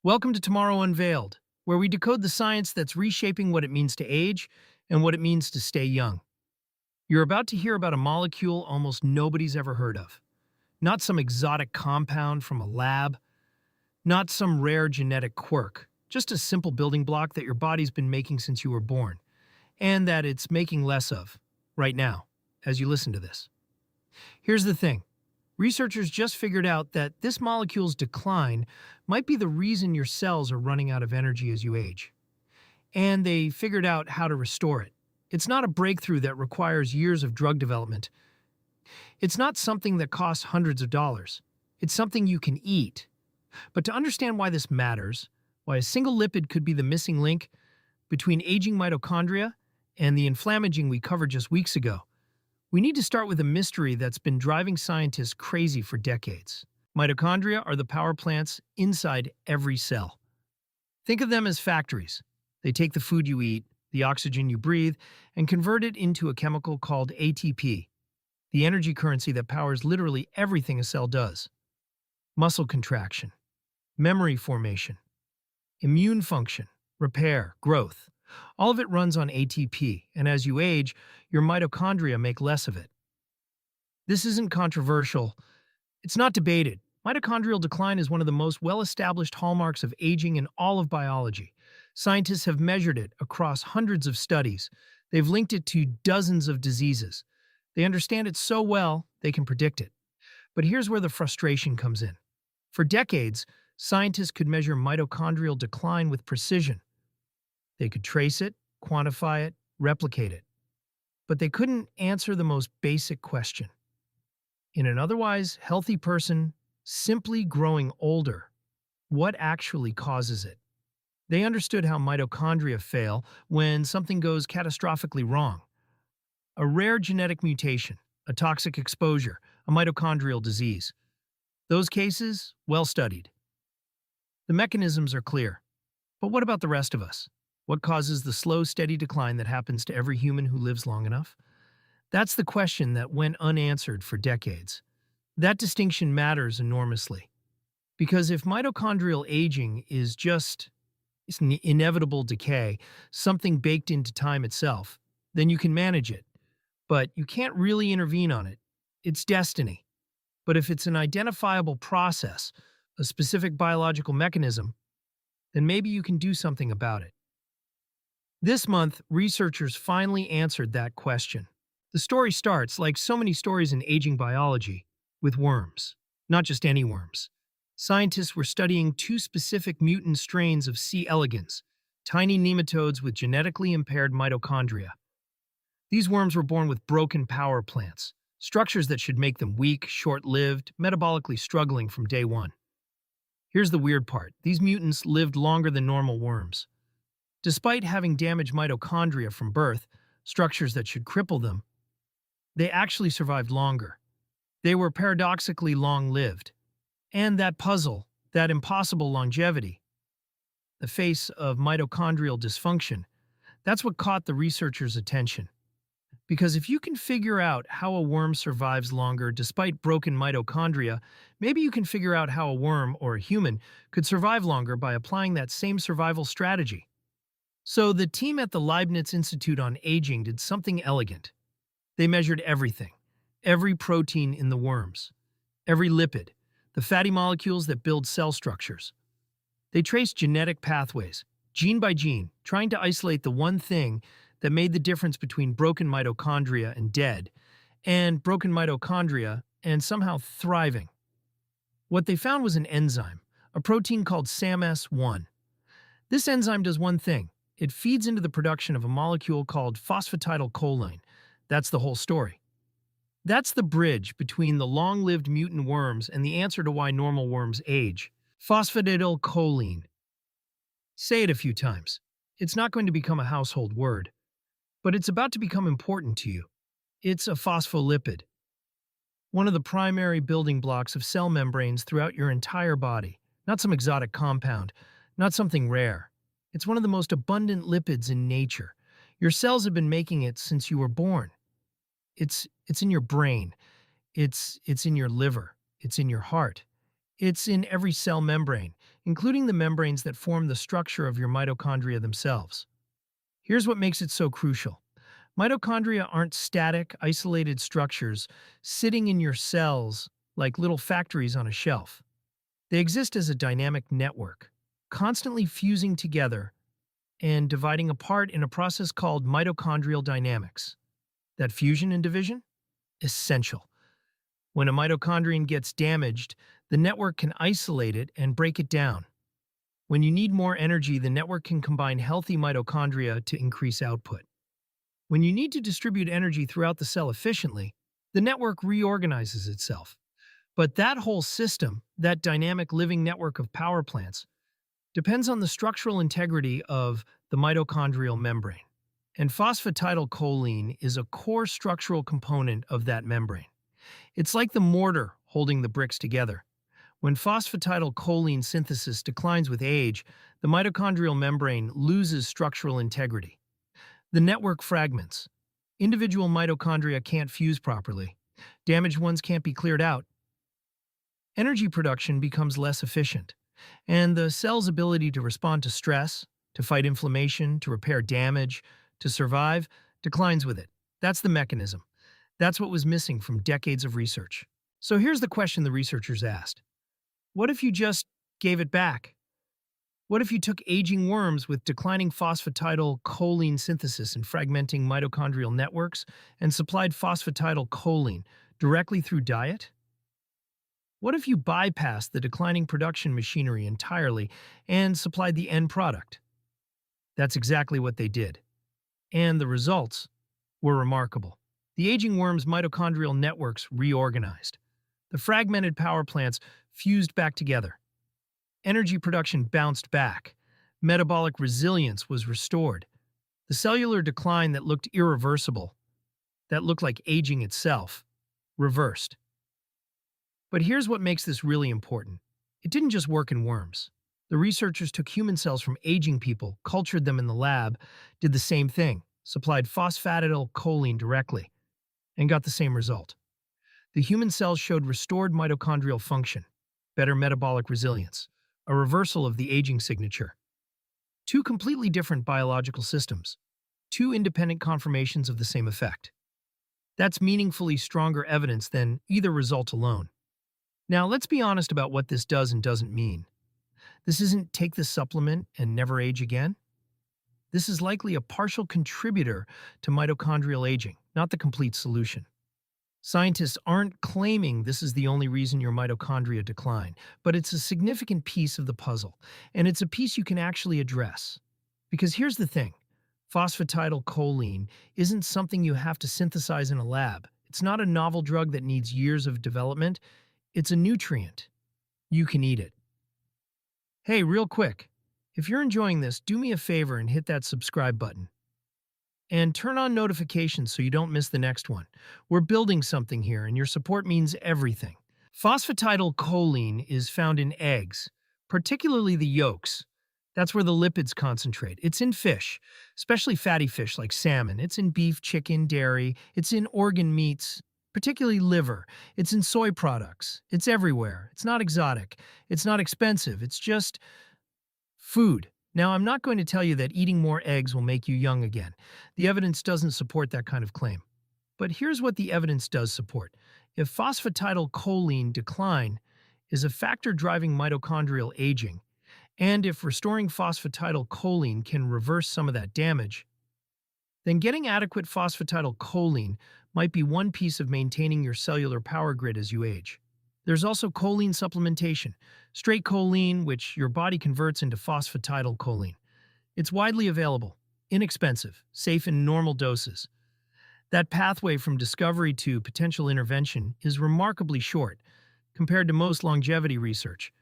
Welcome to Tomorrow Unveiled, where we decode the science that's reshaping what it means to age and what it means to stay young. You're about to hear about a molecule almost nobody's ever heard of. Not some exotic compound from a lab, not some rare genetic quirk, just a simple building block that your body's been making since you were born, and that it's making less of, right now, as you listen to this. Here's the thing. Researchers just figured out that this molecule's decline might be the reason your cells are running out of energy as you age. And they figured out how to restore it. It's not a breakthrough that requires years of drug development. It's not something that costs hundreds of dollars. It's something you can eat. But to understand why this matters, why a single lipid could be the missing link between aging mitochondria and the inflammaging we covered just weeks ago, we need to start with a mystery that's been driving scientists crazy for decades. Mitochondria are the power plants inside every cell. Think of them as factories. They take the food you eat, the oxygen you breathe, and convert it into a chemical called ATP, the energy currency that powers literally everything a cell does. Muscle contraction, memory formation, immune function, repair, growth. All of it runs on ATP, and as you age, your mitochondria make less of it. This isn't controversial. It's not debated. Mitochondrial decline is one of the most well-established hallmarks of aging in all of biology. Scientists have measured it across hundreds of studies. They've linked it to dozens of diseases. They understand it so well, they can predict it. But here's where the frustration comes in. For decades, scientists could measure mitochondrial decline with precision. They could trace it, quantify it, replicate it. But they couldn't answer the most basic question. In an otherwise healthy person, simply growing older, what actually causes it? They understood how mitochondria fail when something goes catastrophically wrong. A rare genetic mutation, a toxic exposure, a mitochondrial disease. Those cases, well studied. The mechanisms are clear. But what about the rest of us? What causes the slow, steady decline that happens to every human who lives long enough? That's the question that went unanswered for decades. That distinction matters enormously. Because if mitochondrial aging is just an inevitable decay, something baked into time itself, then you can manage it. But you can't really intervene on it. It's destiny. But if it's an identifiable process, a specific biological mechanism, then maybe you can do something about it. This month, researchers finally answered that question. The story starts, like so many stories in aging biology, with worms. Not just any worms. Scientists were studying two specific mutant strains of C. elegans, tiny nematodes with genetically impaired mitochondria. These worms were born with broken power plants, structures that should make them weak, short-lived, metabolically struggling from day one. Here's the weird part. These mutants lived longer than normal worms. Despite having damaged mitochondria from birth, structures that should cripple them, they actually survived longer. They were paradoxically long-lived. And that puzzle, that impossible longevity, the face of mitochondrial dysfunction, that's what caught the researchers' attention. Because if you can figure out how a worm survives longer despite broken mitochondria, maybe you can figure out how a worm, or a human, could survive longer by applying that same survival strategy. So the team at the Leibniz Institute on Aging did something elegant. They measured everything, every protein in the worms, every lipid, the fatty molecules that build cell structures. They traced genetic pathways, gene by gene, trying to isolate the one thing that made the difference between broken mitochondria and dead, and broken mitochondria and somehow thriving. What they found was an enzyme, a protein called SAMS1. This enzyme does one thing. It feeds into the production of a molecule called phosphatidylcholine. That's the whole story. That's the bridge between the long-lived mutant worms and the answer to why normal worms age. Phosphatidylcholine. Say it a few times. It's not going to become a household word, but it's about to become important to you. It's a phospholipid, one of the primary building blocks of cell membranes throughout your entire body. Not some exotic compound, not something rare. It's one of the most abundant lipids in nature. Your cells have been making it since you were born. It's in your brain. It's in your liver. It's in your heart. It's in every cell membrane, including the membranes that form the structure of your mitochondria themselves. Here's what makes it so crucial. Mitochondria aren't static, isolated structures sitting in your cells like little factories on a shelf. They exist as a dynamic network, constantly fusing together and dividing apart in a process called mitochondrial dynamics. That fusion and division? Essential. When a mitochondrion gets damaged, the network can isolate it and break it down. When you need more energy, the network can combine healthy mitochondria to increase output. When you need to distribute energy throughout the cell efficiently, the network reorganizes itself. But that whole system, that dynamic living network of power plants, depends on the structural integrity of the mitochondrial membrane. And phosphatidylcholine is a core structural component of that membrane. It's like the mortar holding the bricks together. When phosphatidylcholine synthesis declines with age, the mitochondrial membrane loses structural integrity. The network fragments. Individual mitochondria can't fuse properly. Damaged ones can't be cleared out. Energy production becomes less efficient, and the cell's ability to respond to stress, to fight inflammation, to repair damage, to survive, declines with it. That's the mechanism. That's what was missing from decades of research. So here's the question the researchers asked. What if you just gave it back? What if you took aging worms with declining phosphatidylcholine synthesis and fragmenting mitochondrial networks and supplied phosphatidylcholine directly through diet? What if you bypassed the declining production machinery entirely and supplied the end product? That's exactly what they did. And the results were remarkable. The aging worm's mitochondrial networks reorganized. The fragmented power plants fused back together. Energy production bounced back. Metabolic resilience was restored. The cellular decline that looked irreversible, that looked like aging itself, reversed. But here's what makes this really important. It didn't just work in worms. The researchers took human cells from aging people, cultured them in the lab, did the same thing, supplied phosphatidylcholine directly, and got the same result. The human cells showed restored mitochondrial function, better metabolic resilience, a reversal of the aging signature. Two completely different biological systems, two independent confirmations of the same effect. That's meaningfully stronger evidence than either result alone. Now, let's be honest about what this does and doesn't mean. This isn't take this supplement and never age again. This is likely a partial contributor to mitochondrial aging, not the complete solution. Scientists aren't claiming this is the only reason your mitochondria decline, but it's a significant piece of the puzzle, and it's a piece you can actually address. Because here's the thing, phosphatidylcholine isn't something you have to synthesize in a lab. It's not a novel drug that needs years of development. It's a nutrient. You can eat it. Hey, real quick, if you're enjoying this, do me a favor and hit that subscribe button. And turn on notifications so you don't miss the next one. We're building something here, and your support means everything. Phosphatidylcholine is found in eggs, particularly the yolks. That's where the lipids concentrate. It's in fish, especially fatty fish like salmon. It's in beef, chicken, dairy. It's in organ meats, particularly liver. It's in soy products. It's everywhere. It's not exotic. It's not expensive. It's just food. Now, I'm not going to tell you that eating more eggs will make you young again. The evidence doesn't support that kind of claim. But here's what the evidence does support. If phosphatidylcholine decline is a factor driving mitochondrial aging, and if restoring phosphatidylcholine can reverse some of that damage, then getting adequate phosphatidylcholine might be one piece of maintaining your cellular power grid as you age. There's also choline supplementation, straight choline, which your body converts into phosphatidylcholine. It's widely available, inexpensive, safe in normal doses. That pathway from discovery to potential intervention is remarkably short compared to most longevity research.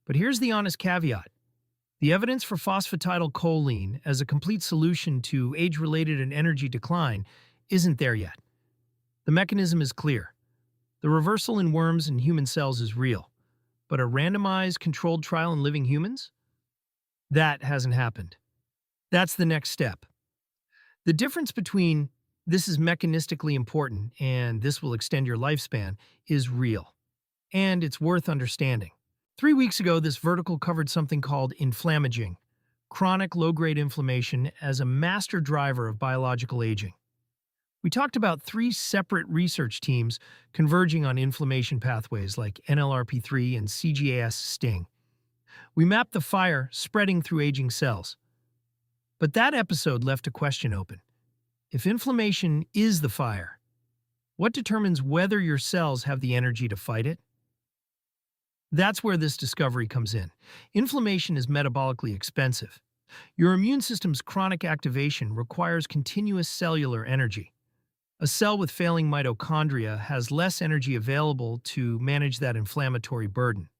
But here's the honest caveat. The evidence for phosphatidylcholine as a complete solution to age-related and energy decline isn't there yet. The mechanism is clear. The reversal in worms and human cells is real. But a randomized, controlled trial in living humans? That hasn't happened. That's the next step. The difference between this is mechanistically important and this will extend your lifespan is real. And it's worth understanding. 3 weeks ago, this vertical covered something called inflammaging, chronic low-grade inflammation as a master driver of biological aging. We talked about three separate research teams converging on inflammation pathways like NLRP3 and CGAS sting. We mapped the fire spreading through aging cells. But that episode left a question open. If inflammation is the fire, what determines whether your cells have the energy to fight it? That's where this discovery comes in. Inflammation is metabolically expensive. Your immune system's chronic activation requires continuous cellular energy. A cell with failing mitochondria has less energy available to manage that inflammatory burden,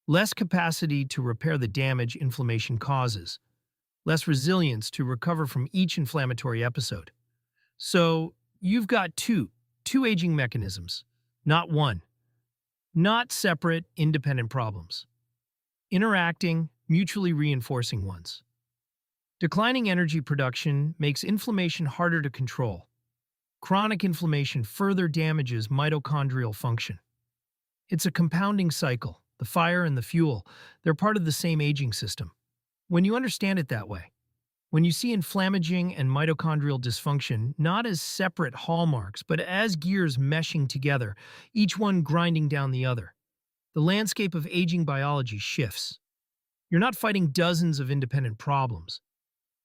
less capacity to repair the damage inflammation causes, less resilience to recover from each inflammatory episode. So, you've got two aging mechanisms, not one. Not separate, independent problems. Interacting, mutually reinforcing ones. Declining energy production makes inflammation harder to control. Chronic inflammation further damages mitochondrial function. It's a compounding cycle. The fire and the fuel, they're part of the same aging system. When you understand it that way, when you see inflammaging and mitochondrial dysfunction not as separate hallmarks, but as gears meshing together, each one grinding down the other, the landscape of aging biology shifts. You're not fighting dozens of independent problems.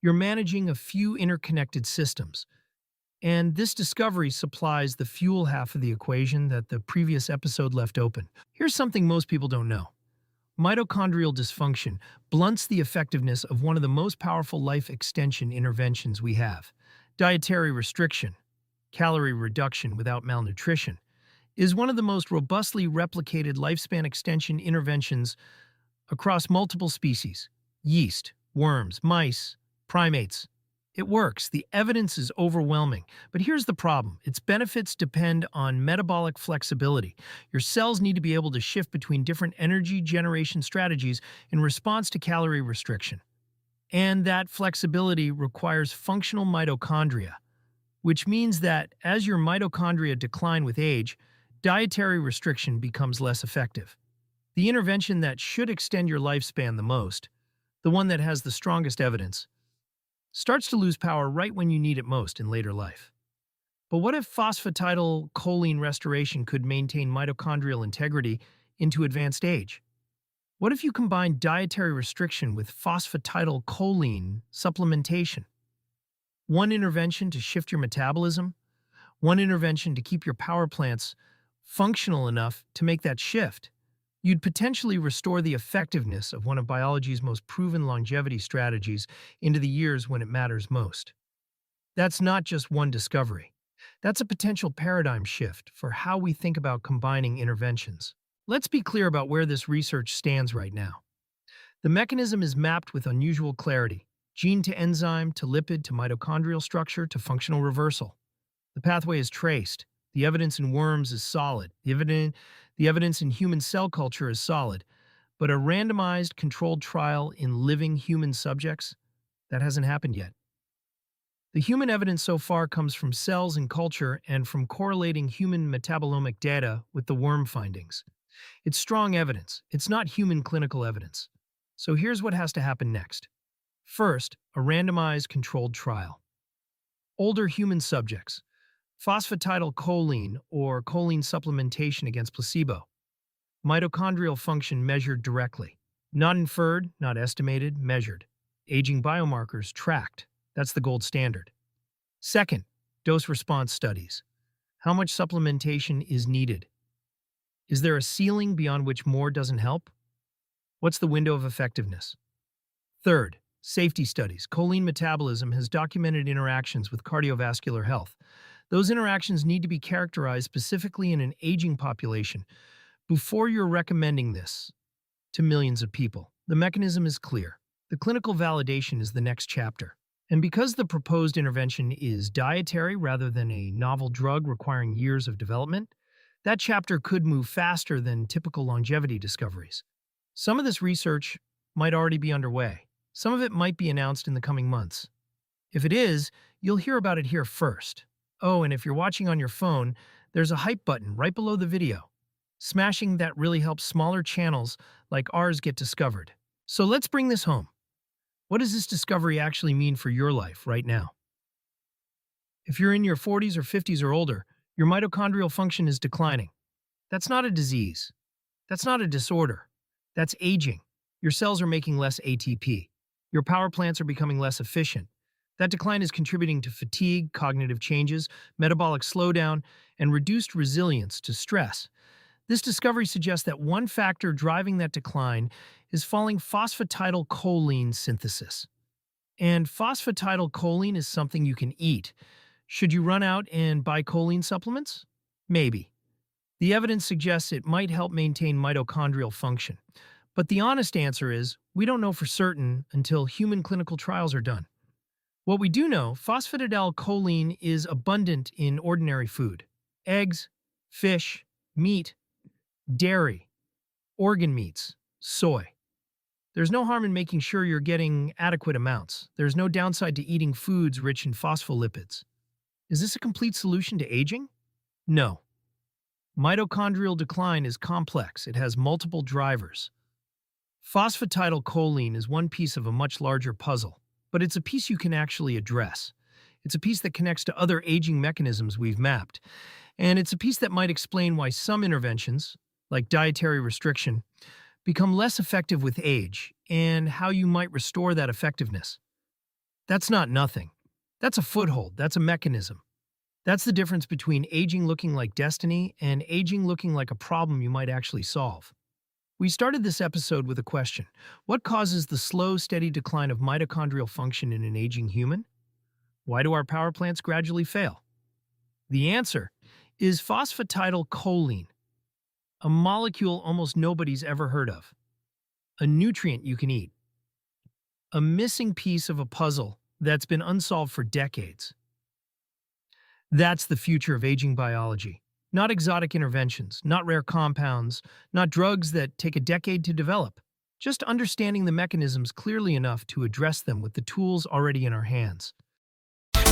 You're managing a few interconnected systems. And this discovery supplies the fuel half of the equation that the previous episode left open. Here's something most people don't know. Mitochondrial dysfunction blunts the effectiveness of one of the most powerful life extension interventions we have. Dietary restriction, calorie reduction without malnutrition, is one of the most robustly replicated lifespan extension interventions across multiple species: yeast, worms, mice, primates. It works. The evidence is overwhelming. But here's the problem. Its benefits depend on metabolic flexibility. Your cells need to be able to shift between different energy generation strategies in response to calorie restriction. And that flexibility requires functional mitochondria, which means that as your mitochondria decline with age, dietary restriction becomes less effective. The intervention that should extend your lifespan the most, the one that has the strongest evidence, starts to lose power right when you need it most in later life. But what if phosphatidylcholine restoration could maintain mitochondrial integrity into advanced age? What if you combine dietary restriction with phosphatidylcholine supplementation? One intervention to shift your metabolism, one intervention to keep your power plants functional enough to make that shift. You'd potentially restore the effectiveness of one of biology's most proven longevity strategies into the years when it matters most. That's not just one discovery. That's a potential paradigm shift for how we think about combining interventions. Let's be clear about where this research stands right now. The mechanism is mapped with unusual clarity: gene to enzyme, to lipid, to mitochondrial structure, to functional reversal. The pathway is traced. The evidence in worms is solid. The evidence in human cell culture is solid. But a randomized controlled trial in living human subjects, that hasn't happened yet. The human evidence so far comes from cells and culture and from correlating human metabolomic data with the worm findings. It's strong evidence. It's not human clinical evidence. So here's what has to happen next. First, a randomized controlled trial. Older human subjects. Phosphatidylcholine or choline supplementation against placebo. Mitochondrial function measured directly. Not inferred, not estimated, measured. Aging biomarkers tracked. That's the gold standard. Second, dose-response studies. How much supplementation is needed? Is there a ceiling beyond which more doesn't help? What's the window of effectiveness? Third, safety studies. Choline metabolism has documented interactions with cardiovascular health. Those interactions need to be characterized specifically in an aging population before you're recommending this to millions of people. The mechanism is clear. The clinical validation is the next chapter. And because the proposed intervention is dietary rather than a novel drug requiring years of development, that chapter could move faster than typical longevity discoveries. Some of this research might already be underway. Some of it might be announced in the coming months. If it is, you'll hear about it here first. Oh, and if you're watching on your phone, there's a hype button right below the video. Smashing that really helps smaller channels like ours get discovered. So let's bring this home. What does this discovery actually mean for your life right now? If you're in your 40s or 50s or older, your mitochondrial function is declining. That's not a disease. That's not a disorder. That's aging. Your cells are making less ATP. Your power plants are becoming less efficient. That decline is contributing to fatigue, cognitive changes, metabolic slowdown, and reduced resilience to stress. This discovery suggests that one factor driving that decline is falling phosphatidylcholine synthesis. And phosphatidylcholine is something you can eat. Should you run out and buy choline supplements? Maybe. The evidence suggests it might help maintain mitochondrial function. But the honest answer is, we don't know for certain until human clinical trials are done. What we do know, phosphatidylcholine is abundant in ordinary food. Eggs, fish, meat, dairy, organ meats, soy. There's no harm in making sure you're getting adequate amounts. There's no downside to eating foods rich in phospholipids. Is this a complete solution to aging? No. Mitochondrial decline is complex. It has multiple drivers. Phosphatidylcholine is one piece of a much larger puzzle, but it's a piece you can actually address. It's a piece that connects to other aging mechanisms we've mapped, and it's a piece that might explain why some interventions, like dietary restriction, become less effective with age, and how you might restore that effectiveness. That's not nothing. That's a foothold. That's a mechanism. That's the difference between aging looking like destiny and aging looking like a problem you might actually solve. We started this episode with a question. What causes the slow, steady decline of mitochondrial function in an aging human? Why do our power plants gradually fail? The answer is phosphatidylcholine, a molecule almost nobody's ever heard of, a nutrient you can eat, a missing piece of a puzzle that's been unsolved for decades. That's the future of aging biology. Not exotic interventions, not rare compounds, not drugs that take a decade to develop. Just understanding the mechanisms clearly enough to address them with the tools already in our hands.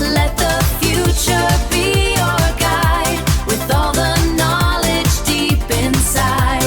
Let the future be your guide with all the knowledge deep inside.